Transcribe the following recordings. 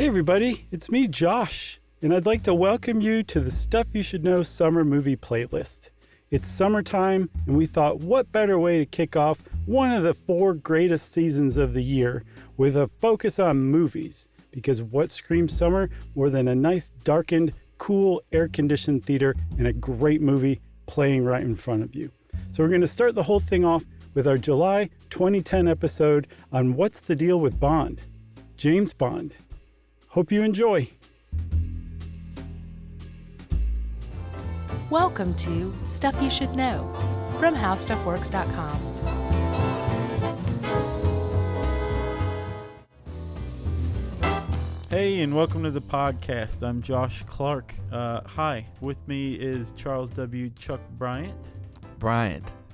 Hey everybody, it's me, Josh, and I'd like to welcome you to the Stuff You Should Know Summer Movie Playlist. It's summertime, and we thought what better way to kick off one of the 4 greatest seasons of the year with a focus on movies, because what screams summer more than a nice, darkened, cool, air-conditioned theater and a great movie playing right in front of you. So we're going to start the whole thing off with our July 2010 episode on What's the Deal with Bond? James Bond. Hope you enjoy. Welcome to Stuff You Should Know from HowStuffWorks.com. Hey, and welcome to the podcast. I'm Josh Clark. Hi, with me is Charles W. Chuck Bryant.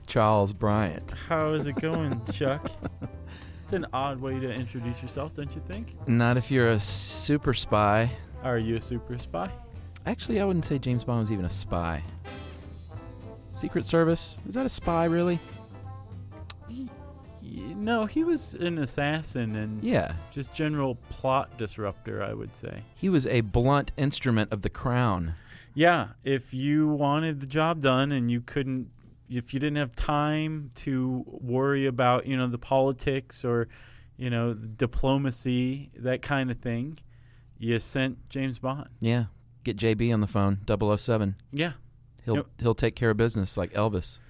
Charles Bryant. How is it going, Chuck? It's an odd way to introduce yourself, don't you think? Not if you're a super spy. Are you a super spy? Actually, I wouldn't say James Bond was even a spy. Secret Service? Is that a spy, really? No, he was an assassin and just general plot disruptor, I would say. He was a blunt instrument of the crown. Yeah, if you wanted the job done and you couldn't, if you didn't have time to worry about, the politics or, the diplomacy, that kind of thing, you sent James Bond. Yeah, get JB on the phone, 007. Yeah. He'll take care of business like Elvis.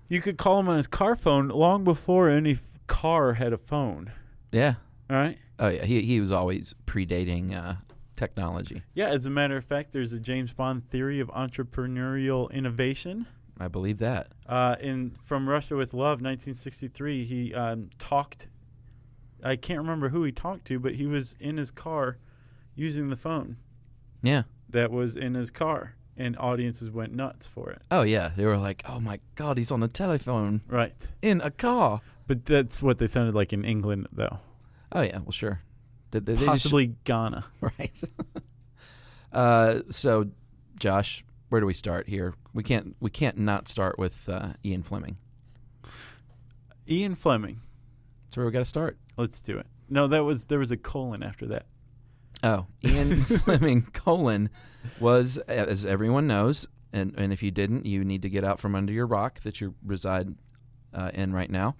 You could call him on his car phone long before any car had a phone. Yeah. All right? Oh, yeah, he was always predating technology. Yeah, as a matter of fact, there's a James Bond theory of entrepreneurial innovation. I believe that. In From Russia with Love, 1963, he talked. I can't remember who he talked to, but he was in his car using the phone. Yeah. That was in his car, and audiences went nuts for it. Oh, yeah. They were like, oh, my God, he's on the telephone. Right. In a car. But that's what they sounded like in England, though. Oh, yeah. Well, sure. Possibly Ghana. Right. So, Josh, where do we start here? We can't not start with Ian Fleming. Ian Fleming. That's where we got to start. Let's do it. No, there was a colon after that. Oh, Ian Fleming, was, as everyone knows, and if you didn't, you need to get out from under your rock that you reside in right now,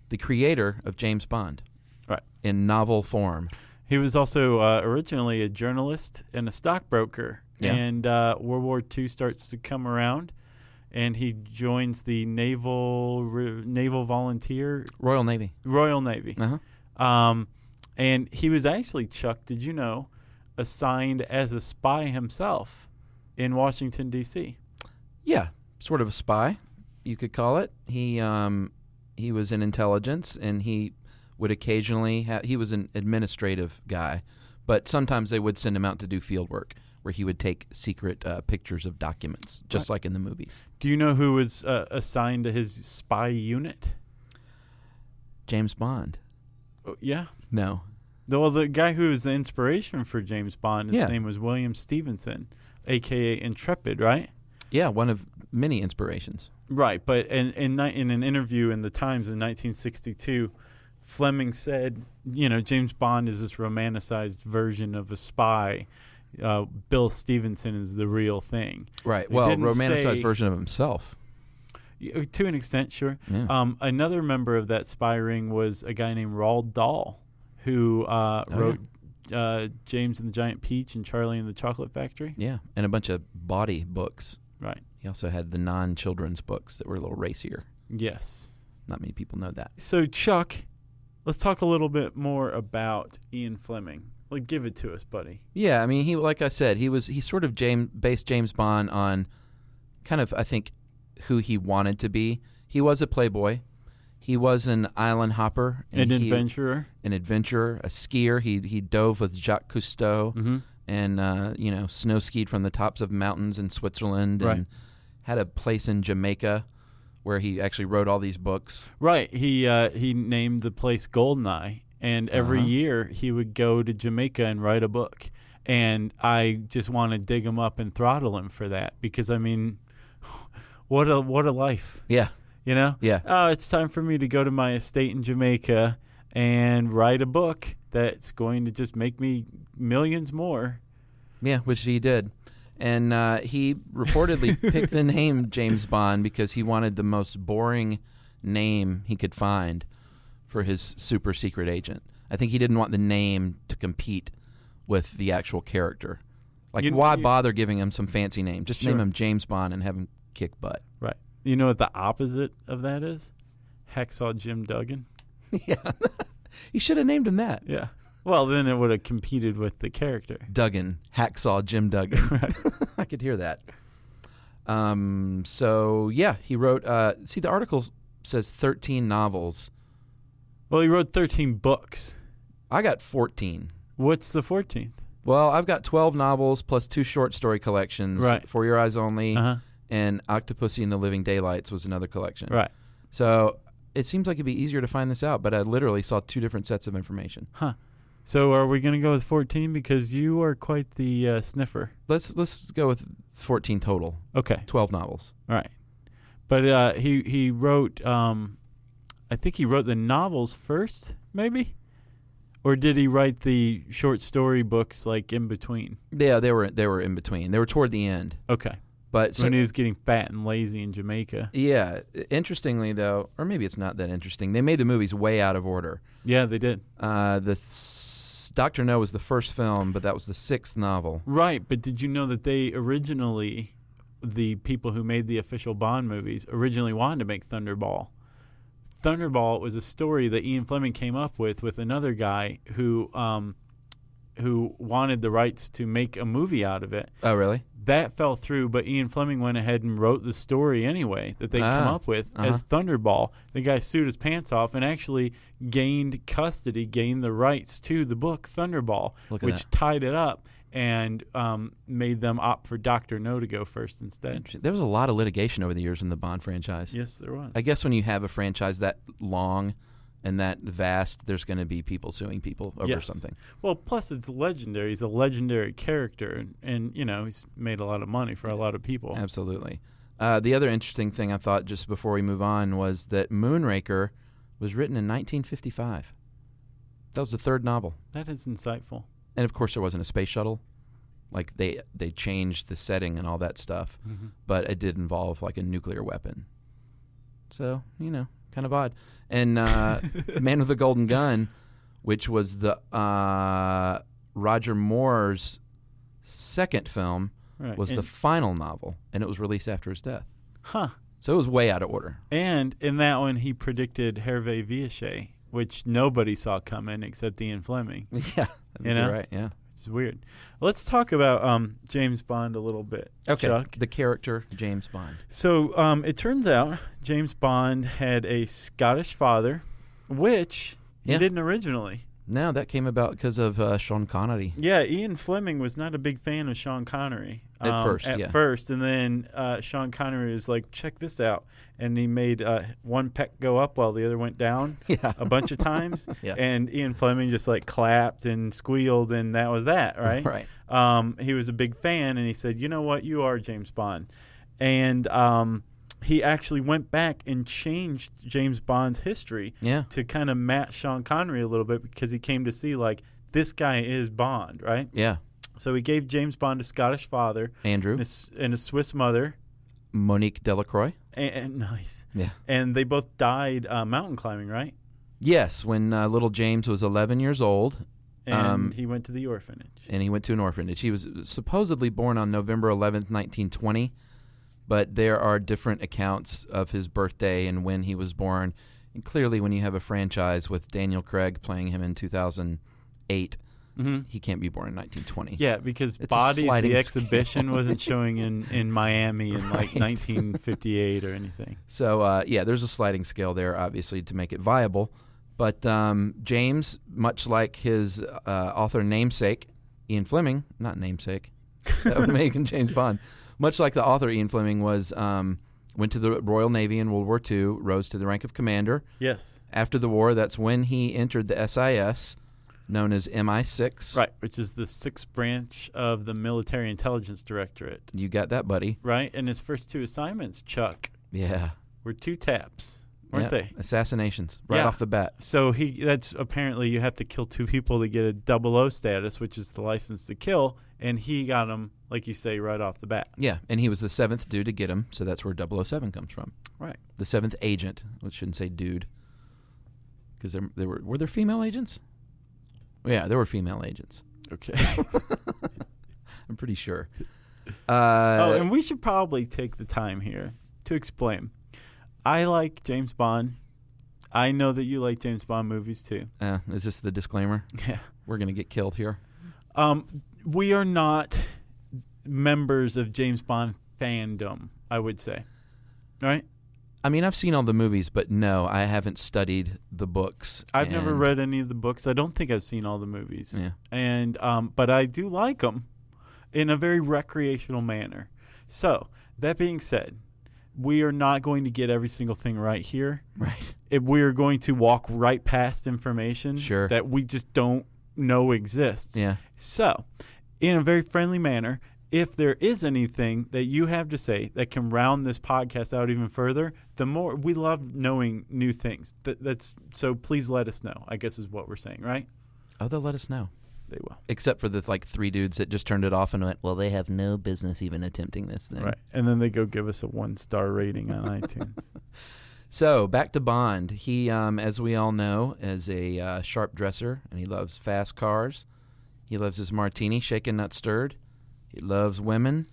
the creator of James Bond. Right. In novel form. He was also originally a journalist and a stockbroker. Yeah. And World War II starts to come around, and he joins the Naval Volunteer... Royal Navy. Uh-huh. And he was actually, Chuck, did you know, assigned as a spy himself in Washington, D.C.? Yeah, sort of a spy, you could call it. He was in intelligence, and he would occasionally he was an administrative guy, but sometimes they would send him out to do field work where he would take secret pictures of documents, just like in the movies. Do you know who was assigned to his spy unit? James Bond. Oh, yeah? No. Well, the guy who was the inspiration for James Bond, his name was William Stevenson, a.k.a. Intrepid, right? Yeah, one of many inspirations. Right, but in an interview in the Times in 1962, Fleming said, James Bond is this romanticized version of a spy. Bill Stevenson is the real thing. Right. Well, romanticized version of himself. To an extent, sure. Yeah. Another member of that spy ring was a guy named Roald Dahl, who wrote James and the Giant Peach and Charlie and the Chocolate Factory. Yeah, and a bunch of body books. Right. He also had the non-children's books that were a little racier. Yes. Not many people know that. So, Chuck, let's talk a little bit more about Ian Fleming. Like, give it to us, buddy. Yeah, I mean, he, like I said, he sort of based James Bond on kind of, I think, who he wanted to be. He was a playboy. He was an island hopper. An adventurer. An adventurer, a skier. He dove with Jacques Cousteau and, snow skied from the tops of mountains in Switzerland and had a place in Jamaica where he actually wrote all these books. Right. He named the place Goldeneye. And every year he would go to Jamaica and write a book. And I just want to dig him up and throttle him for that. Because, I mean, what a life. Yeah. You know? Yeah. Oh, it's time for me to go to my estate in Jamaica and write a book that's going to just make me millions more. Yeah, which he did. And he reportedly picked the name James Bond because he wanted the most boring name he could find for his super secret agent. I think he didn't want the name to compete with the actual character. Like, why bother giving him some fancy name? Just name him James Bond and have him kick butt. Right. You know what the opposite of that is? Hacksaw Jim Duggan. Yeah. He should have named him that. Yeah. Well, then it would have competed with the character. Duggan. Hacksaw Jim Duggan. Right. I could hear that. So, yeah, he wrote... see, the article says 13 novels. Well, he wrote 13 books. I got 14. What's the 14th? Well, I've got 12 novels plus 2 short story collections. Right. For Your Eyes Only, Uh-huh. and Octopussy and the Living Daylights was another collection. Right. So it seems like it'd be easier to find this out, but I literally saw 2 different sets of information. Huh. So are we going to go with 14 because you are quite the sniffer? Let's go with 14 total. Okay. 12 novels. All right. But he wrote, I think he wrote the novels first, maybe? Or did he write the short story books like in between? Yeah, they were in between. They were toward the end. Okay. But when he was getting fat and lazy in Jamaica. Yeah. Interestingly, though, or maybe it's not that interesting, they made the movies way out of order. Yeah, they did. Dr. No was the first film, but that was the 6th novel. Right, but did you know that they originally, the people who made the official Bond movies, originally wanted to make Thunderball? Thunderball was a story that Ian Fleming came up with another guy who wanted the rights to make a movie out of it. Oh, really? That fell through, but Ian Fleming went ahead and wrote the story anyway that they come up with as Thunderball. The guy sued his pants off and actually gained the rights to the book Thunderball, which tied it up and made them opt for Dr. No to go first instead. There was a lot of litigation over the years in the Bond franchise. Yes, there was. I guess when you have a franchise that long and that vast, there's going to be people suing people over something. Well, plus it's legendary. He's a legendary character, and he's made a lot of money for a lot of people. Absolutely. The other interesting thing I thought just before we move on was that Moonraker was written in 1955. That was the 3rd novel. That is insightful. And, of course, there wasn't a space shuttle. Like, they changed the setting and all that stuff. Mm-hmm. But it did involve, like, a nuclear weapon. So, kind of odd. And Man with the Golden Gun, which was the Roger Moore's 2nd film, was the final novel. And it was released after his death. Huh. So it was way out of order. And in that one, he predicted Hervé Villachet, which nobody saw coming except Ian Fleming. Yeah. You're right, yeah. It's weird. Let's talk about James Bond a little bit, okay. Chuck. The character James Bond. So it turns out James Bond had a Scottish father, which he didn't originally. No, that came about because of Sean Connery. Yeah, Ian Fleming was not a big fan of Sean Connery. At first, and then Sean Connery was like, check this out. And he made one peck go up while the other went down a bunch of times. And Ian Fleming just like clapped and squealed, and that was that, right? Right. He was a big fan, and he said, you know what, you are James Bond. And he actually went back and changed James Bond's history to kind of match Sean Connery a little bit because he came to see, like, this guy is Bond, right? Yeah. So he gave James Bond a Scottish father. Andrew. And a Swiss mother. Monique Delacroix. And nice. Yeah. And they both died mountain climbing, right? Yes, when little James was 11 years old. And he went to the orphanage. And he went to an orphanage. He was supposedly born on November 11th, 1920. But there are different accounts of his birthday and when he was born. And clearly when you have a franchise with Daniel Craig playing him in 2008, he can't be born in 1920. Yeah, because Bodies, the exhibition, wasn't showing in Miami in like 1958 or anything. So, there's a sliding scale there, obviously, to make it viable. But James, much like his author namesake, Ian Fleming, not namesake, that would make him James Bond. Much like the author Ian Fleming went to the Royal Navy in World War II, rose to the rank of commander. Yes. After the war, that's when he entered the SIS, known as MI6. Right, which is the 6th branch of the Military Intelligence Directorate. You got that, buddy. Right, and his first 2 assignments, Chuck, were 2 taps. weren't they? Assassinations right off the bat. So that's apparently you have to kill 2 people to get a 00 status, which is the license to kill, and he got them, like you say, right off the bat. Yeah, and he was the 7th dude to get him, so that's where 007 comes from. Right. The 7th agent. I shouldn't say dude, because were there female agents? Yeah, there were female agents. Okay. I'm pretty sure. And we should probably take the time here to explain. I like James Bond. I know that you like James Bond movies too. Is this the disclaimer? Yeah. We're going to get killed here. We are not members of James Bond fandom, I would say. Right? I mean, I've seen all the movies, but no, I haven't studied the books. I've never read any of the books. I don't think I've seen all the movies. Yeah. And but I do like them in a very recreational manner. So, that being said, we are not going to get every single thing right here. Right. We are going to walk right past information that we just don't know exists. Yeah. So, in a very friendly manner, if there is anything that you have to say that can round this podcast out even further, the more we love knowing new things. So please let us know, I guess is what we're saying, right? Oh, they'll let us know. They will. Except for the 3 dudes that just turned it off and went, well, they have no business even attempting this thing. Right. And then they go give us a 1-star rating on iTunes. So back to Bond. He, as we all know, is a sharp dresser, and he loves fast cars. He loves his martini, shaken, not stirred. He loves women.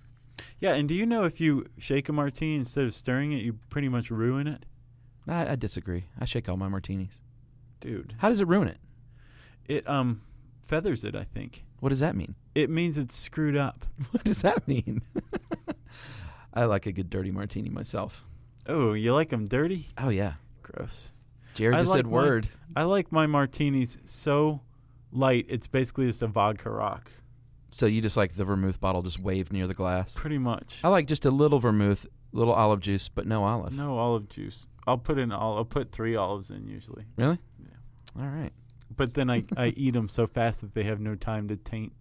Yeah, and do you know if you shake a martini instead of stirring it, you pretty much ruin it? I disagree. I shake all my martinis. Dude. How does it ruin it? It feathers it, I think. What does that mean? It means it's screwed up. What does that mean? I like a good dirty martini myself. Oh, you like them dirty? Oh, yeah. Gross. Jared just said word. I like my martinis so light, it's basically just a vodka rocks. So you just like the vermouth bottle just waved near the glass? Pretty much. I like just a little vermouth, little olive juice, but no olive. No olive juice. I'll put 3 olives in usually. Really? Yeah. All right. But then I eat them so fast that they have no time to taint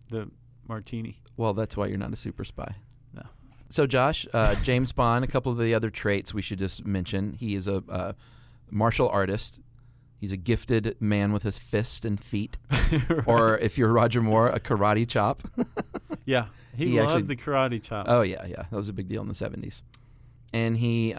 the martini. Well, that's why you're not a super spy. No. So, Josh, James Bond, a couple of the other traits we should just mention. He is a martial artist. He's a gifted man with his fist and feet. Right. Or if you're Roger Moore, a karate chop. Yeah. He loved the karate chop. Oh, yeah. That was a big deal in the 70s. And he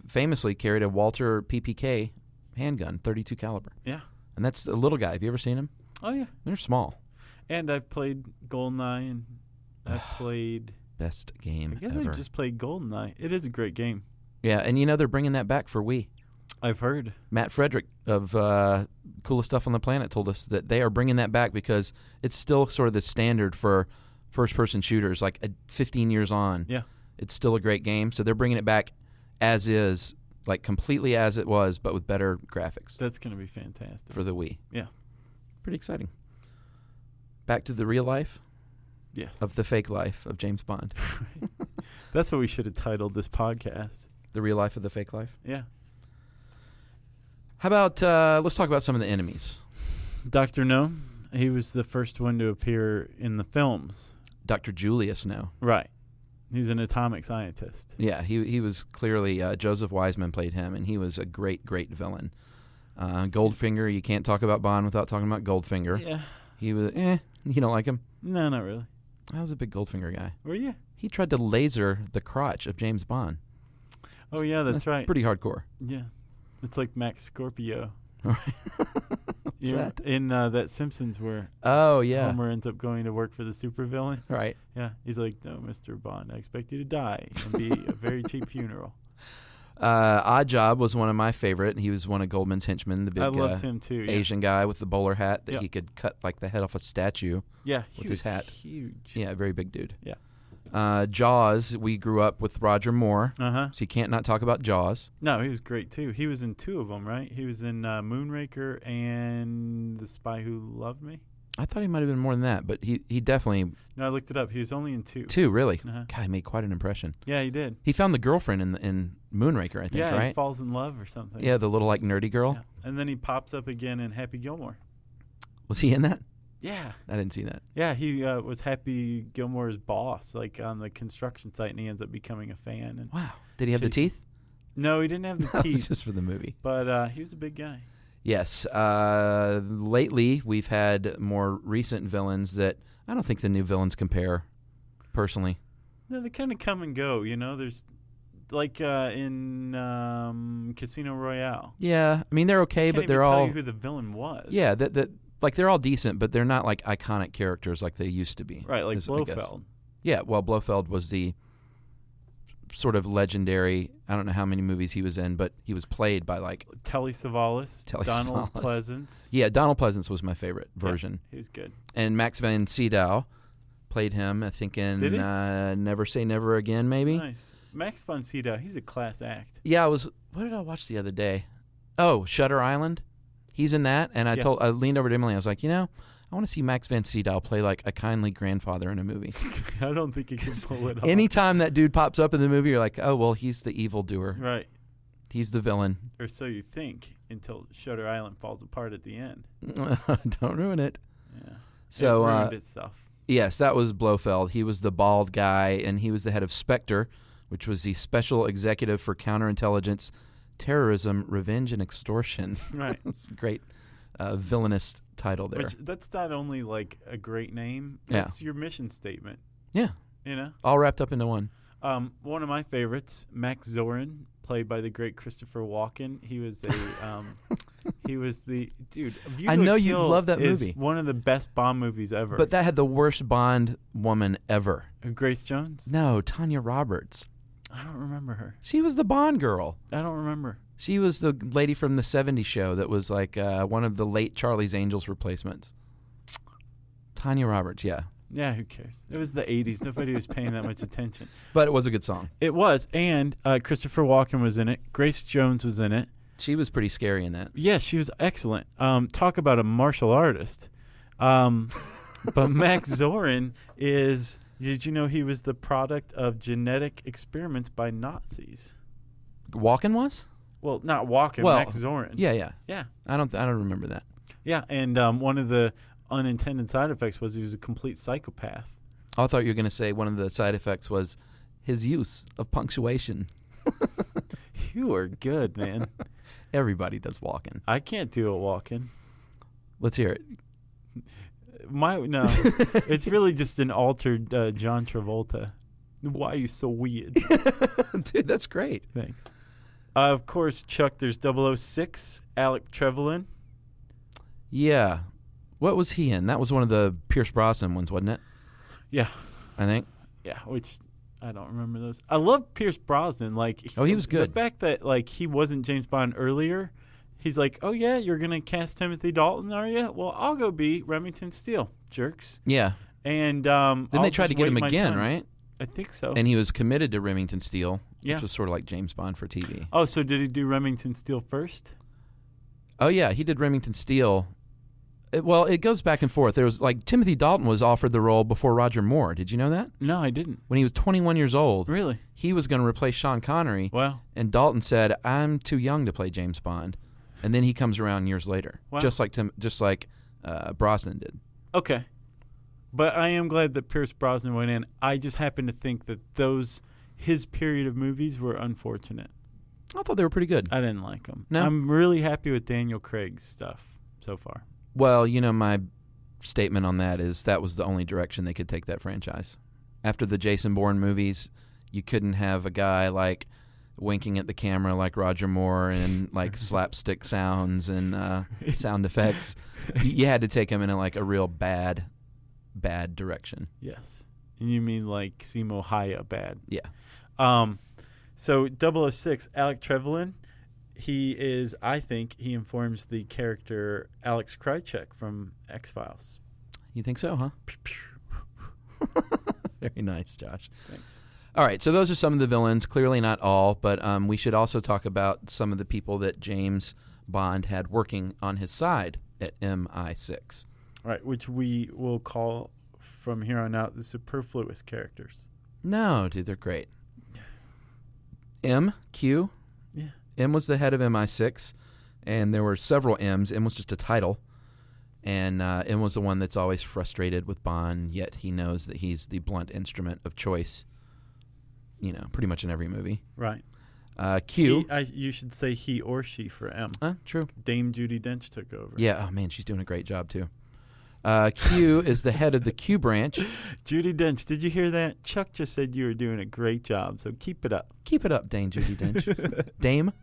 famously carried a Walter PPK handgun, 32 caliber. Yeah. And that's a little guy. Have you ever seen him? Oh, yeah. They're small. And I've played GoldenEye, and I've played... Best game I guess ever. I just played GoldenEye. It is a great game. Yeah, and they're bringing that back for Wii. I've heard. Matt Frederick of Coolest Stuff on the Planet told us that they are bringing that back because it's still sort of the standard for first-person shooters, like 15 years on. Yeah. It's still a great game, so they're bringing it back as is, like completely as it was, but with better graphics. That's going to be fantastic. For the Wii. Yeah. Pretty exciting. Back to the real life? Yes. Of the fake life of James Bond. That's what we should have titled this podcast. The real life of the fake life? Yeah. How about, let's talk about some of the enemies. Dr. No, he was the first one to appear in the films. Dr. Julius No. Right. He's an atomic scientist. Yeah, he was clearly, Joseph Wiseman played him, and he was a great, great villain. Goldfinger, you can't talk about Bond without talking about Goldfinger. Yeah. He was, you don't like him? No, not really. I was a big Goldfinger guy. Were you? He tried to laser the crotch of James Bond. Oh, yeah, that's right. Pretty hardcore. Yeah. It's like Max Scorpio. What's that? In that Simpsons where Homer ends up going to work for the supervillain. Right. Yeah. He's like, no, Mr. Bond, I expect you to die and be a very cheap funeral. Odd Job was one of my favorite. He was one of Goldman's henchmen, the big I loved him too, yeah. Asian guy with the bowler hat that he could cut like the head off a statue. Yeah, with his hat. Huge. Yeah, very big dude. Yeah. Jaws, we grew up with Roger Moore, so you can't not talk about Jaws. No, he was great too. He was in 2 of them, right? He was in Moonraker and The Spy Who Loved Me. I thought he might have been more than that, but he definitely... No, I looked it up. He was only in 2. 2, really? God, he made quite an impression. Yeah, he did. He found the girlfriend in Moonraker, I think, right? Yeah, he falls in love or something. Yeah, the little, like, nerdy girl. Yeah. And then he pops up again in Happy Gilmore. Was he in that? Yeah. I didn't see that. Yeah, he was Happy Gilmore's boss, like, on the construction site, and he ends up becoming a fan. And wow. Did he have the teeth? No, he didn't have the teeth. Just for the movie. But he was a big guy. Yes. Lately, we've had more recent villains that I don't think the new villains compare, personally. No, they kind of come and go. There's like in Casino Royale. Yeah, I mean they're okay, but they're all. all. Tell you who the villain was. Yeah, that like they're all decent, but they're not like iconic characters like they used to be. Right, like Blofeld. Yeah, well, Blofeld was the sort of legendary. I don't know how many movies he was in, but he was played by like Telly Savalas, Donald Pleasance. Yeah, Donald Pleasance was my favorite version. Yeah, he was good. And Max von Sydow played him, I think, in Never Say Never Again, maybe. Nice. Max von Sydow, he's a class act. Yeah, what did I watch the other day? Oh, Shutter Island. He's in that, and I leaned over to Emily. I was like, I want to see Max von Sydow play like a kindly grandfather in a movie. I don't think he can pull it off. Anytime that dude pops up in the movie, you're like, oh, well, he's the evildoer. Right. He's the villain. Or so you think until Shutter Island falls apart at the end. Don't ruin it. Yeah. So, it ruined itself. Yes, that was Blofeld. He was the bald guy, and he was the head of Spectre, which was the Special Executive for Counterintelligence, Terrorism, Revenge, and Extortion. Right. That's a great villainous title there. That's not only like a great name, that's your mission statement. Yeah. All wrapped up into one. One of my favorites, Max Zorin, played by the great Christopher Walken. He was he was the dude. I know you love that movie. One of the best Bond movies ever. But that had the worst Bond woman ever. Grace Jones? No, Tanya Roberts. I don't remember her. She was the Bond girl. I don't remember. She was the lady from the 70s show that was like one of the late Charlie's Angels replacements. Tanya Roberts, yeah. Yeah, who cares? It was the 80s. Nobody was paying that much attention. But it was a good song. It was. And Christopher Walken was in it. Grace Jones was in it. She was pretty scary in that. Yeah, she was excellent. Talk about a martial artist. But Max Zorin is... Did you know he was the product of genetic experiments by Nazis? Walken was? Well, not Walken, Max Zorin. Yeah. Yeah. I don't remember that. Yeah, and one of the unintended side effects was he was a complete psychopath. I thought you were going to say one of the side effects was his use of punctuation. You are good, man. Everybody does Walken. I can't do a Walken. Let's hear it. No, it's really just an altered John Travolta. Why are you so weird? Dude, that's great. Thanks. Of course, Chuck, there's 006, Alec Trevelyan. Yeah. What was he in? That was one of the Pierce Brosnan ones, wasn't it? Yeah. I think. Yeah, which I don't remember those. I love Pierce Brosnan. He was good. The fact that he wasn't James Bond earlier, he's like, oh yeah, you're gonna cast Timothy Dalton, are you? Well, I'll go be Remington Steele, jerks. Yeah. And then they tried to get him again, right? I think so. And he was committed to Remington Steele, yeah, which was sort of like James Bond for TV. Oh, so did he do Remington Steele first? Oh yeah, he did Remington Steele. It goes back and forth. There was Timothy Dalton was offered the role before Roger Moore. Did you know that? No, I didn't. When he was 21 years old, really, he was going to replace Sean Connery. Wow. And Dalton said, "I'm too young to play James Bond," and then he comes around years later, wow, just like Brosnan did. Okay, but I am glad that Pierce Brosnan went in. I just happen to think that his period of movies were unfortunate. I thought they were pretty good. I didn't like them. No? I'm really happy with Daniel Craig's stuff so far. Well, my statement on that is that was the only direction they could take that franchise. After the Jason Bourne movies, you couldn't have a guy winking at the camera like Roger Moore and slapstick sounds and sound effects. You had to take him in a real bad direction. Yes. And you mean Simo Haya bad. Yeah. So 006, Alec Trevelyan, I think he informs the character Alex Krycek from X-Files. You think so, huh? Very nice, Josh. Thanks. All right, so those are some of the villains. Clearly not all, but we should also talk about some of the people that James Bond had working on his side at MI6. All right, which we will call from here on out the superfluous characters. No, dude, they're great. Q. Yeah. M was the head of MI6, and there were several M's. M was just a title, and M was the one that's always frustrated with Bond, yet he knows that he's the blunt instrument of choice, pretty much in every movie. Right. Q. You should say he or she for M. True. Dame Judi Dench took over. Yeah. Oh man, she's doing a great job too. Q is the head of the Q branch. Judi Dench, did you hear that? Chuck just said you were doing a great job, so keep it up. Keep it up, Dame Judi Dench.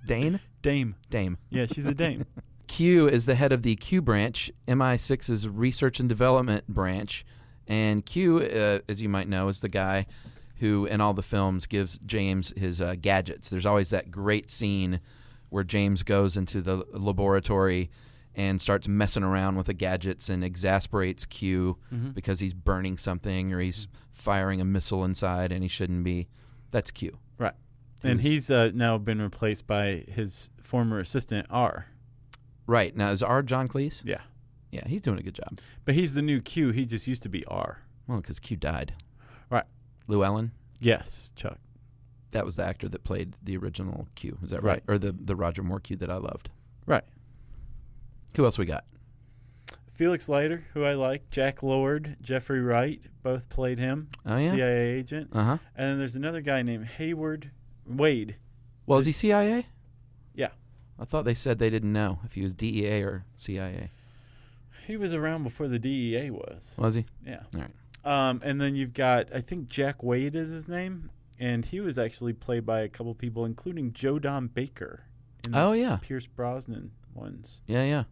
Dame. Yeah, she's a dame. Q is the head of the Q branch, MI6's research and development branch. And Q, as you might know, is the guy who, in all the films, gives James his gadgets. There's always that great scene where James goes into the laboratory and starts messing around with the gadgets and exasperates Q because he's burning something or he's firing a missile inside and he shouldn't be. That's Q. Right. And he's now been replaced by his former assistant, R. Right. Now, is R John Cleese? Yeah. Yeah, he's doing a good job. But he's the new Q. He just used to be R. Well, because Q died. Right. Llewellyn? Yes, Chuck. That was the actor that played the original Q. Is that Right. Or the Roger Moore Q that I loved. Right. Who else we got? Felix Leiter, who I like. Jack Lord, Jeffrey Wright, both played him. Oh, yeah? CIA agent. Uh-huh. And then there's another guy named Wade. Well, is he CIA? Yeah. I thought they said they didn't know if he was DEA or CIA. He was around before the DEA was. Was he? Yeah. All right. And then you've got, I think Jack Wade is his name, and he was actually played by a couple people, including Joe Don Baker in the Pierce Brosnan ones. Yeah, yeah.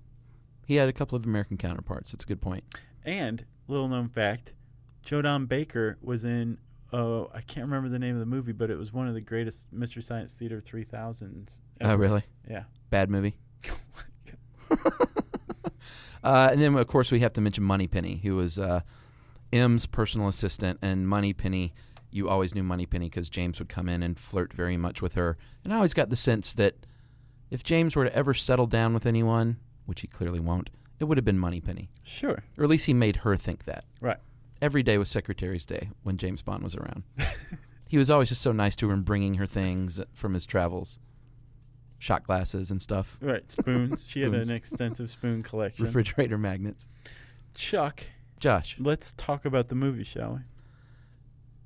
He had a couple of American counterparts. That's a good point. And, little known fact, Joe Don Baker was in, I can't remember the name of the movie, but it was one of the greatest Mystery Science Theater 3000s ever. Oh, really? Yeah. Bad movie? And then, of course, we have to mention Moneypenny, who was M's personal assistant. And Moneypenny, you always knew Moneypenny because James would come in and flirt very much with her. And I always got the sense that if James were to ever settle down with anyone, which he clearly won't, it would have been Moneypenny. Sure. Or at least he made her think that. Right. Every day was Secretary's Day when James Bond was around. He was always just so nice to her and bringing her things from his travels. Shot glasses and stuff. Right, spoons. She had an extensive spoon collection. Refrigerator magnets. Chuck. Josh. Let's talk about the movie, shall we?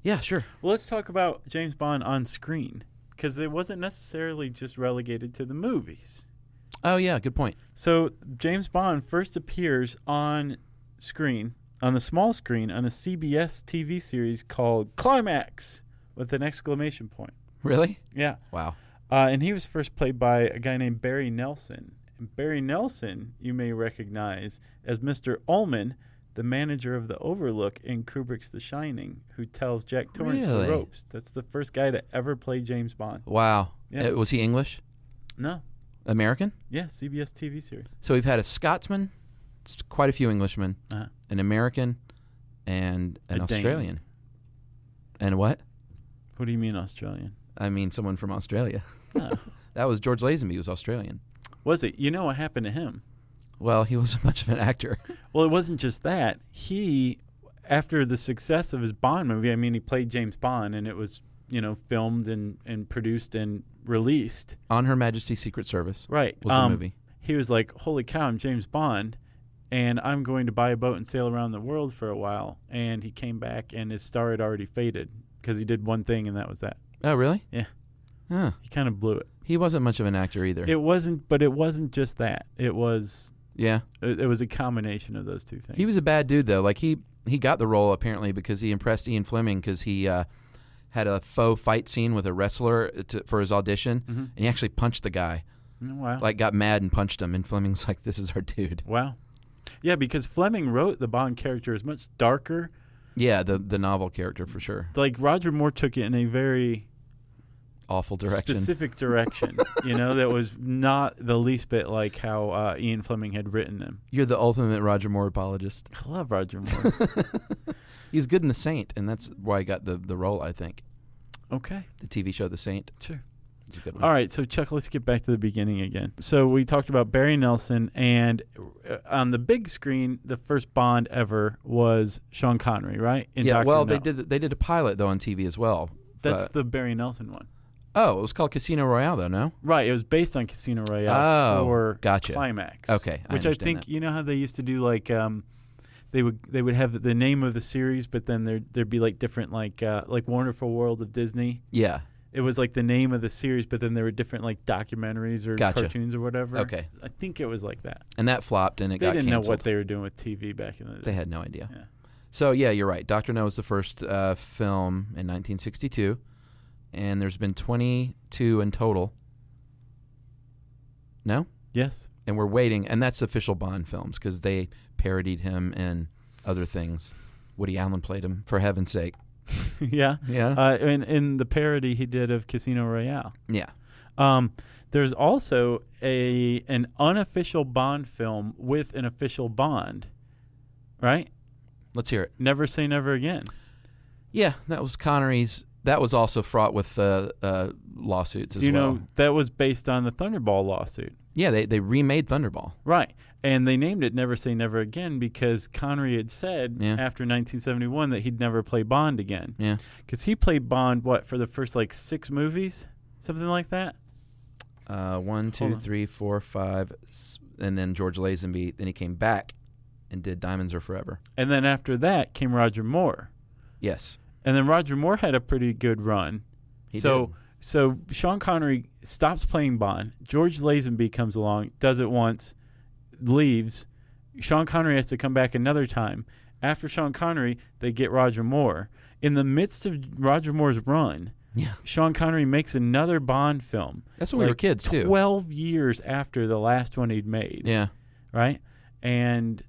Yeah, sure. Well, let's talk about James Bond on screen, because it wasn't necessarily just relegated to the movies. Oh, yeah, good point. So James Bond first appears on screen, on the small screen, on a CBS TV series called Climax, with an exclamation point. Really? Yeah. Wow. And he was first played by a guy named Barry Nelson. And Barry Nelson, you may recognize as Mr. Ullman, the manager of the Overlook in Kubrick's The Shining, who tells Jack Torrance the ropes. That's the first guy to ever play James Bond. Wow. Yeah. Was he English? No. American? Yeah, CBS TV series. So we've had a Scotsman, quite a few Englishmen, an American, and an Australian. Dane. And what? What do you mean Australian? I mean someone from Australia. Oh. That was George Lazenby, who was Australian. Was it? You know what happened to him? Well, he wasn't much of an actor. Well, it wasn't just that. He, after the success of his Bond movie, I mean, he played James Bond, and it was, filmed and produced and released. On Her Majesty's Secret Service. Right. Was the movie. He was like, holy cow, I'm James Bond, and I'm going to buy a boat and sail around the world for a while. And he came back, and his star had already faded because he did one thing, and that was that. Oh, really? Yeah. Huh. He kind of blew it. He wasn't much of an actor either. It wasn't just that. It was... Yeah. It was a combination of those two things. He was a bad dude, though. Like, he got the role, apparently, because he impressed Ian Fleming because he had a faux fight scene with a wrestler for his audition, and he actually punched the guy. Wow. Like, got mad and punched him, and Fleming's like, this is our dude. Wow. Yeah, because Fleming wrote the Bond character as much darker. Yeah, the novel character, for sure. Like, Roger Moore took it in a very... awful direction. Specific direction, that was not the least bit like how Ian Fleming had written them. You're the ultimate Roger Moore apologist. I love Roger Moore. He's good in The Saint, and that's why he got the role, I think. Okay. The TV show The Saint. Sure. It's a good one. All right, so Chuck, let's get back to the beginning again. So we talked about Barry Nelson, and on the big screen, the first Bond ever was Sean Connery, right? In yeah, Dr. well, No. they did a pilot, though, on TV as well. That's the Barry Nelson one. Oh, it was called Casino Royale, though, no? Right, it was based on Casino Royale for gotcha. Climax. Okay, which I think that. You know how they used to do like they would have the name of the series, but then there'd be like different like Wonderful World of Disney. Yeah. It was like the name of the series, but then there were different like documentaries or cartoons or whatever. Okay. I think it was like that. And that flopped and it got canceled. They didn't know what they were doing with TV back in the day. They had no idea. Yeah. So, yeah, you're right. Dr. No was the first film in 1962, and there's been 22 in total. No? Yes. And we're waiting, and that's official Bond films because they parodied him in other things. Woody Allen played him, for heaven's sake. Yeah. And in the parody he did of Casino Royale. Yeah. There's also an unofficial Bond film with an official Bond, right? Let's hear it. Never Say Never Again. Yeah, that was Connery's. That was also fraught with lawsuits as well. Do you know that was based on the Thunderball lawsuit? Yeah, they remade Thunderball. Right. And they named it Never Say Never Again because Connery had said after 1971 that he'd never play Bond again. Yeah. Because he played Bond, for the first, 6 movies? Something like that? 1, 2, 3, 4, 5, and then George Lazenby. Then he came back and did Diamonds Are Forever. And then after that came Roger Moore. Yes. And then Roger Moore had a pretty good run. He did. So Sean Connery stops playing Bond. George Lazenby comes along, does it once, leaves. Sean Connery has to come back another time. After Sean Connery, they get Roger Moore. In the midst of Roger Moore's run, Sean Connery makes another Bond film. That's when we were kids, too. 12 years after the last one he'd made. Yeah. Right? And,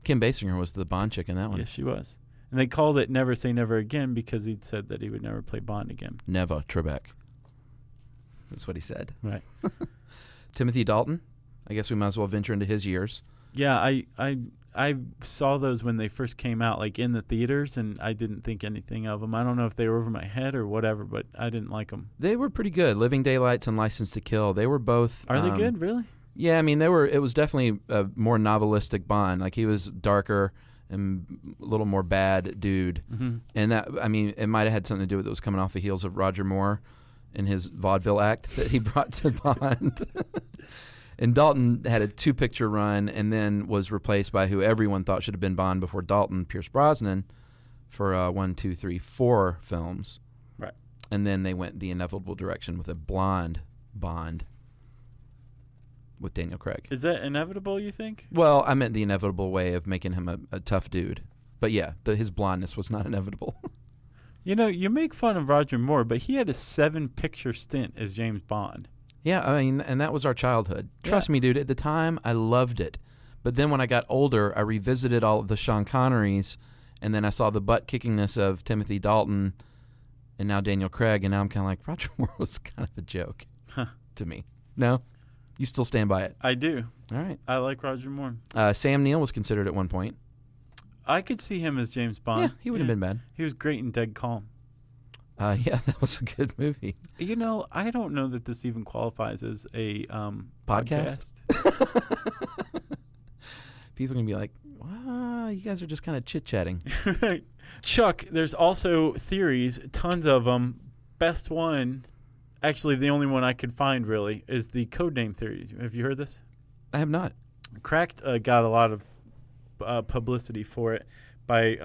Kim Basinger was the Bond chick in that one. Yes, she was. And they called it Never Say Never Again because he'd said that he would never play Bond again. Never, Trebek. That's what he said. Right. Timothy Dalton. I guess we might as well venture into his years. Yeah, I saw those when they first came out, in the theaters, and I didn't think anything of them. I don't know if they were over my head or whatever, but I didn't like them. They were pretty good. Living Daylights and License to Kill. They were both. Are they good? Really? Yeah, I mean, they were. It was definitely a more novelistic Bond. He was darker and a little more bad dude. Mm-hmm. And that, I mean, it might have had something to do with it was coming off the heels of Roger Moore and his vaudeville act that he brought to Bond. And Dalton had a 2-picture run and then was replaced by who everyone thought should have been Bond before Dalton, Pierce Brosnan, for 1, 2, 3, 4 films. Right. And then they went the inevitable direction with a blonde Bond with Daniel Craig. Is that inevitable, you think? Well, I meant the inevitable way of making him a tough dude. But yeah, his blondness was not inevitable. You make fun of Roger Moore, but he had a 7-picture stint as James Bond. Yeah, I mean, and that was our childhood. Trust me, dude, at the time, I loved it. But then when I got older, I revisited all of the Sean Connerys, and then I saw the butt-kickingness of Timothy Dalton and now Daniel Craig, and now I'm kind of like, Roger Moore was kind of a joke to me. No? You still stand by it? I do. All right. I like Roger Moore. Sam Neill was considered at one point. I could see him as James Bond. Yeah, he wouldn't have been bad. He was great in Dead Calm. Yeah, that was a good movie. I don't know that this even qualifies as a podcast. People are going to be like, wow, you guys are just kind of chit-chatting. Chuck, there's also theories, tons of them. Best one, actually the only one I could find really, is the codename theory. Have you heard this? I have not. Cracked got a lot of publicity for it by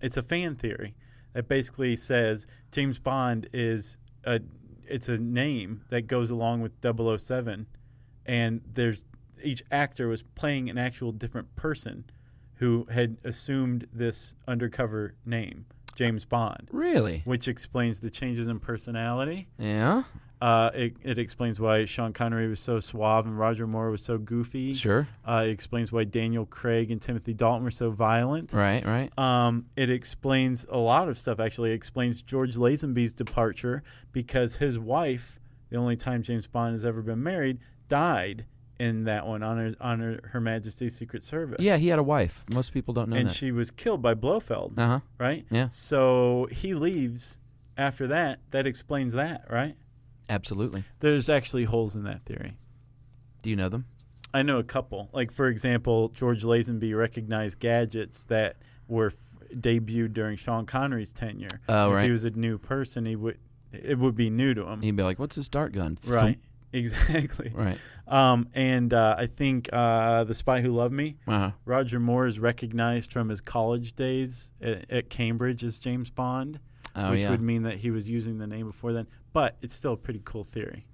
it's a fan theory that basically says James Bond is it's a name that goes along with 007, and each actor was playing an actual different person who had assumed this undercover name, James Bond. Really? Which explains the changes in personality. Yeah. It explains why Sean Connery was so suave and Roger Moore was so goofy. Sure. It explains why Daniel Craig and Timothy Dalton were so violent. Right. It explains a lot of stuff, actually. It explains George Lazenby's departure because his wife, the only time James Bond has ever been married, died in that one on Her Majesty's Secret Service. Yeah, he had a wife. Most people don't know that. And she was killed by Blofeld. Uh-huh. Right? Yeah. So he leaves after that. That explains that, right? Absolutely. There's actually holes in that theory. Do you know them? I know a couple. Like, for example, George Lazenby recognized gadgets that were debuted during Sean Connery's tenure. Oh, right. If he was a new person, it would be new to him. He'd be like, what's his dart gun? Right. Exactly. Right. And I think The Spy Who Loved Me, Roger Moore is recognized from his college days at Cambridge as James Bond, which would mean that he was using the name before then. but it's still a pretty cool theory.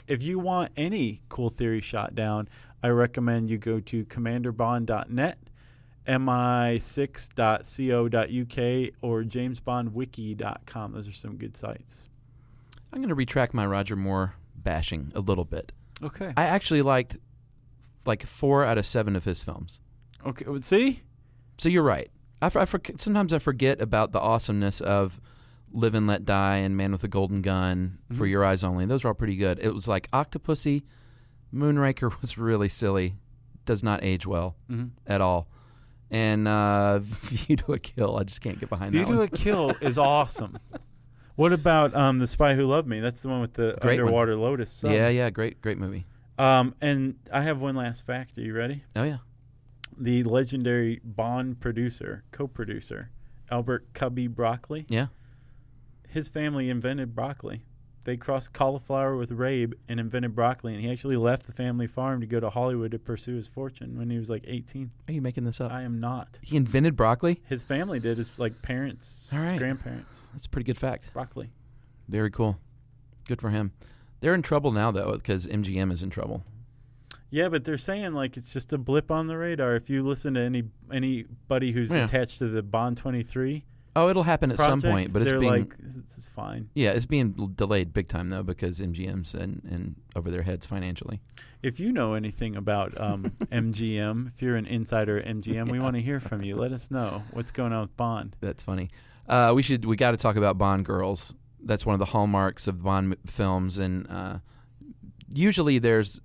If you want any cool theory shot down, I recommend you go to commanderbond.net, mi6.co.uk, or jamesbondwiki.com. Those are some good sites. I'm going to retract my Roger Moore bashing a little bit. Okay. I actually liked like 4 out of 7 of his films. Okay, see? So you're right. Sometimes I forget about the awesomeness of Live and Let Die and Man with a Golden Gun, For Your Eyes Only. Those are all pretty good. It was like Octopussy. Moonraker was really silly. Does not age well at all. And View to a Kill, I just can't get behind that one. View to a Kill is awesome. What about The Spy Who Loved Me? That's the one with the Great underwater lotus sun. Yeah, great movie. And I have one last fact. Are you ready? Oh, yeah. The legendary Bond co-producer, Albert Cubby Broccoli. Yeah. His family invented broccoli. They crossed cauliflower with rabe and invented broccoli, and he actually left the family farm to go to Hollywood to pursue his fortune when he was like 18. Are you making this up? I am not. He invented broccoli? His family did. His parents, grandparents. That's a pretty good fact. Broccoli. Very cool. Good for him. They're in trouble now, though, because MGM is in trouble. Yeah, but they're saying like it's just a blip on the radar. If you listen to anybody who's attached to the Bond 23 Oh, it'll happen at project, some point, but it's they're being like, this is fine. Yeah, it's being delayed big time though because MGM's and over their heads financially. If you know anything about MGM, if you're an insider at MGM, we want to hear from you. Let us know what's going on with Bond. That's funny. We got to talk about Bond girls. That's one of the hallmarks of Bond films, and usually there's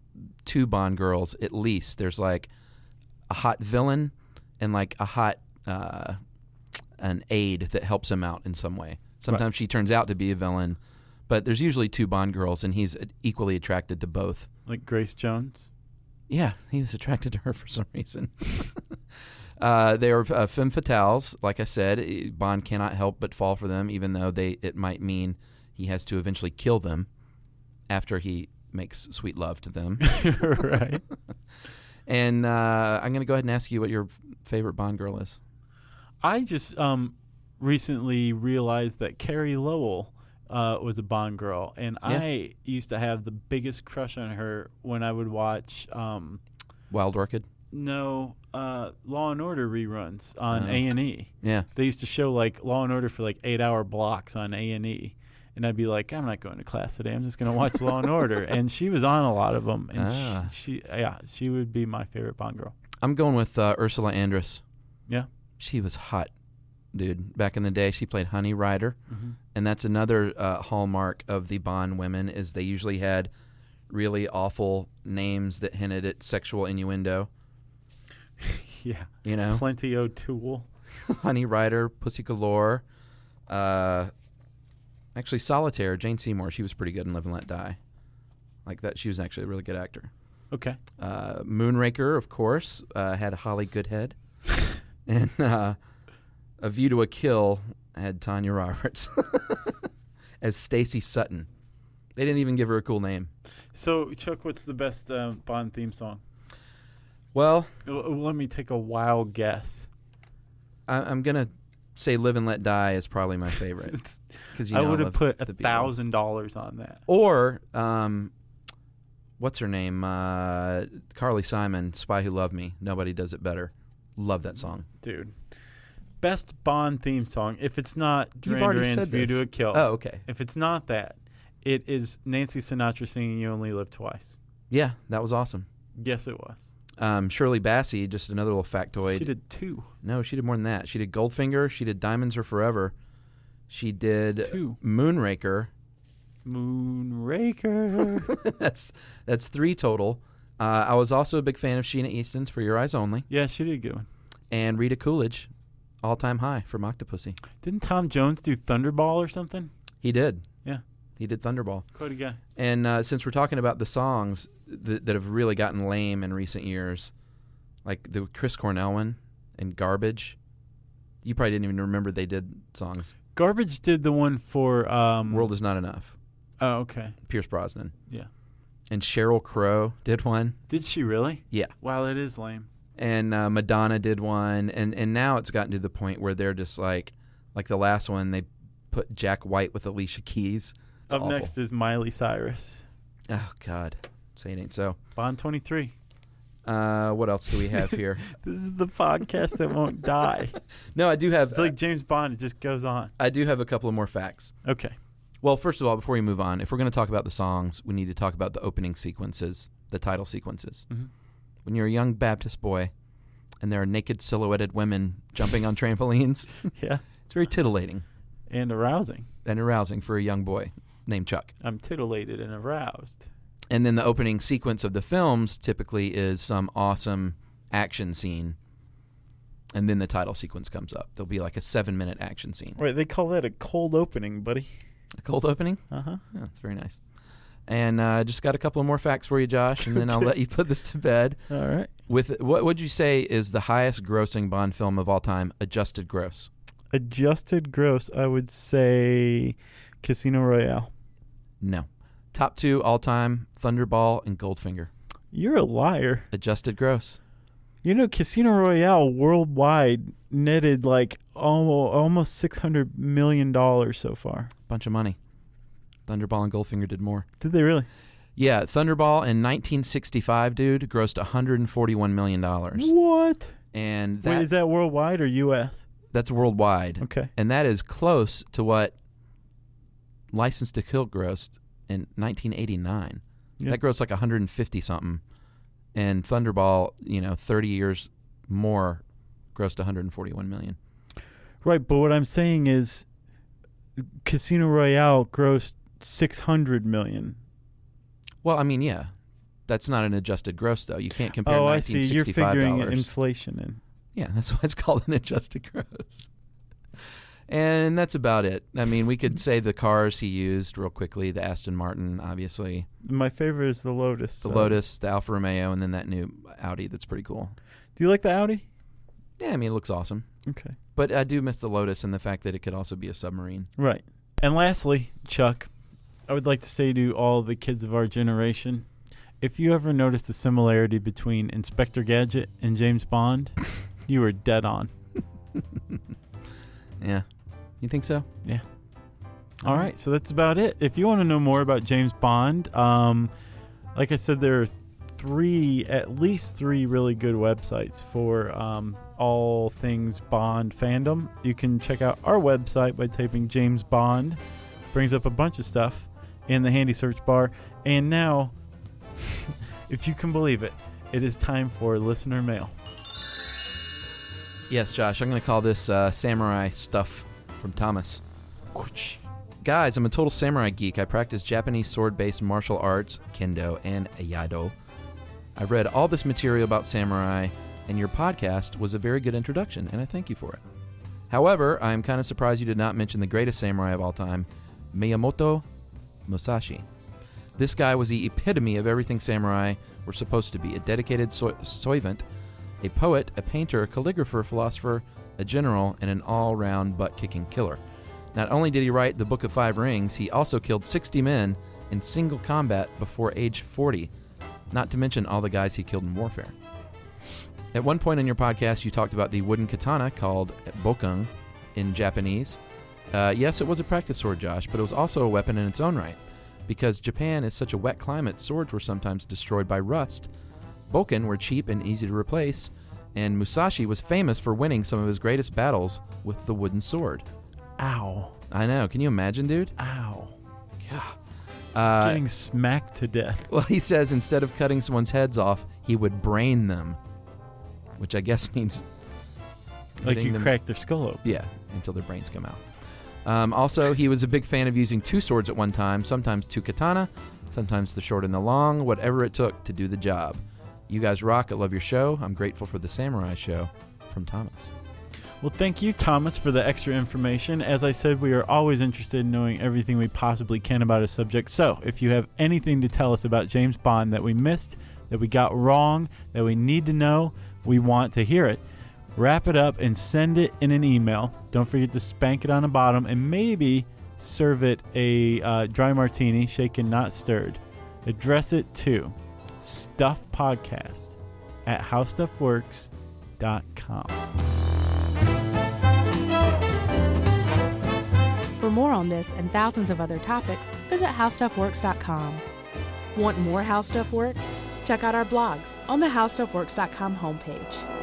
2 Bond girls at least. There's like a hot villain and like a hot an aide that helps him out in some way. Sometimes she turns out to be a villain, but there's usually 2 Bond girls, and he's equally attracted to both. Like Grace Jones? Yeah, he was attracted to her for some reason. They are femme fatales. Like I said, Bond cannot help but fall for them, even though it might mean he has to eventually kill them after he makes sweet love to them. Right. And I'm going to go ahead and ask you what your favorite Bond girl is. I just recently realized that Carrie Lowell was a Bond girl, and I used to have the biggest crush on her when I would watch Wild Orchid? No, Law and Order reruns on A&E. Yeah. They used to show like Law and Order for like 8-hour blocks on A&E. And I'd be like, I'm not going to class today. I'm just going to watch Law and Order. And she was on a lot of them. And she would be my favorite Bond girl. I'm going with Ursula Andress. Yeah. She was hot, dude. Back in the day, she played Honey Rider. Mm-hmm. And that's another hallmark of the Bond women is they usually had really awful names that hinted at sexual innuendo. Yeah. You know? Plenty O'Toole. Honey Rider, Pussy Galore. Actually, Solitaire, Jane Seymour, she was pretty good in Live and Let Die. Like that, she was actually a really good actor. Okay. Moonraker, of course, had Holly Goodhead. And A View to a Kill had Tanya Roberts as Stacy Sutton. They didn't even give her a cool name. So, Chuck, what's the best Bond theme song? Well, let me take a wild guess. I'm going to say Live and Let Die is probably my favorite. I would have put $1,000 on that. Or, what's her name? Carly Simon, Spy Who Loved Me. Nobody does it better. Love that song. Dude. Best Bond theme song. If it's not Duran Duran's View to a Kill. Oh, okay. If it's not that, it is Nancy Sinatra singing You Only Live Twice. Yeah, that was awesome. Yes, it was. Shirley Bassey, just another little factoid. She did 2. No, she did more than that. She did Goldfinger. She did Diamonds Are Forever. She did 2. Moonraker. That's 3 total. I was also a big fan of Sheena Easton's For Your Eyes Only. Yeah, she did a good one. And Rita Coolidge, All Time High from Octopussy. Didn't Tom Jones do Thunderball or something? He did. Yeah. He did Thunderball. Quite a guy. And since we're talking about the songs that have really gotten lame in recent years, like the Chris Cornell one and Garbage, you probably didn't even remember they did songs. Garbage did the one for... World Is Not Enough. Oh, okay. Pierce Brosnan. Yeah. And Sheryl Crow did one. Did she really? Yeah. Wow, that is lame. And Madonna did one. And now it's gotten to the point where they're just like the last one, they put Jack White with Alicia Keys. Up next is Miley Cyrus. Oh, God. Say it ain't so. Bond 23. What else do we have here? This is the podcast that won't die. No, I do have... It's like James Bond. It just goes on. I do have a couple of more facts. Okay. Well, first of all, before we move on, if we're going to talk about the songs, we need to talk about the opening sequences, the title sequences. Mm-hmm. When you're a young Baptist boy and there are naked silhouetted women jumping on trampolines, yeah, it's very titillating. And arousing. And arousing for a young boy named Chuck. I'm titillated and aroused. And then the opening sequence of the films typically is some awesome action scene. And then the title sequence comes up. There'll be like a 7-minute action scene. Right, they call that a cold opening, buddy. A cold opening? Uh-huh. Yeah, that's very nice. And I just got a couple of more facts for you, Josh, and then I'll let you put this to bed. All right. With what would you say is the highest grossing Bond film of all time, adjusted gross? Adjusted gross, I would say Casino Royale. No. Top 2 all time, Thunderball and Goldfinger. You're a liar. Adjusted gross. You know, Casino Royale worldwide netted like almost $600 million so far. Bunch of money. Thunderball and Goldfinger did more. Did they really? Yeah, Thunderball in 1965, dude, grossed $141 million. What? And wait, is that worldwide or U.S.? That's worldwide. Okay. And that is close to what License to Kill grossed in 1989. Yep. That grossed like 150-something. And Thunderball, 30 years more, grossed $141 million. Right, but what I'm saying is Casino Royale grossed $600 million. Well, I mean, yeah. That's not an adjusted gross, though. You can't compare $1965. I see. You're figuring inflation in. Yeah, that's why it's called an adjusted gross. And that's about it. I mean, we could say the cars he used real quickly. The Aston Martin, obviously. My favorite is the Lotus. The Lotus, the Alfa Romeo, and then that new Audi that's pretty cool. Do you like the Audi? Yeah, I mean, it looks awesome. Okay. But I do miss the Lotus and the fact that it could also be a submarine. Right. And lastly, Chuck, I would like to say to all the kids of our generation, if you ever noticed a similarity between Inspector Gadget and James Bond, you were dead on. Yeah. You think so? Yeah. All right. So that's about it. If you want to know more about James Bond, like I said, there are at least three really good websites for all things Bond fandom. You can check out our website by typing James Bond. Brings up a bunch of stuff in the handy search bar. And now, if you can believe it, it is time for listener mail. Yes, Josh. I'm going to call this samurai stuff from Thomas. Guys, I'm a total samurai geek. I practice Japanese sword-based martial arts, kendo, and aikido. I've read all this material about samurai, and your podcast was a very good introduction, and I thank you for it. However, I'm kind of surprised you did not mention the greatest samurai of all time, Miyamoto Musashi. This guy was the epitome of everything samurai were supposed to be: a dedicated servant, a poet, a painter, a calligrapher, a philosopher, a general, and an all-round butt-kicking killer. Not only did he write the Book of Five Rings, he also killed 60 men in single combat before age 40, not to mention all the guys he killed in warfare. At one point in your podcast, you talked about the wooden katana called bokung in Japanese. Yes, it was a practice sword, Josh, but it was also a weapon in its own right. Because Japan is such a wet climate, swords were sometimes destroyed by rust. Bokken were cheap and easy to replace, and Musashi was famous for winning some of his greatest battles with the wooden sword. Ow. I know. Can you imagine, dude? Ow. Yeah. Getting smacked to death. Well, he says instead of cutting someone's heads off, he would brain them, which I guess means... like you crack their skull open. Yeah, until their brains come out. Also, he was a big fan of using two swords at one time, sometimes two katana, sometimes the short and the long, whatever it took to do the job. You guys rock. I love your show. I'm grateful for the Samurai Show. From Thomas. Well, thank you, Thomas, for the extra information. As I said, we are always interested in knowing everything we possibly can about a subject. So if you have anything to tell us about James Bond that we missed, that we got wrong, that we need to know, we want to hear it. Wrap it up and send it in an email. Don't forget to spank it on the bottom and maybe serve it a dry martini, shaken, not stirred. Address it to stuffpodcast@howstuffworks.com. For more on this and thousands of other topics, visit howstuffworks.com. Want more How Stuff Works? Check out our blogs on the howstuffworks.com homepage.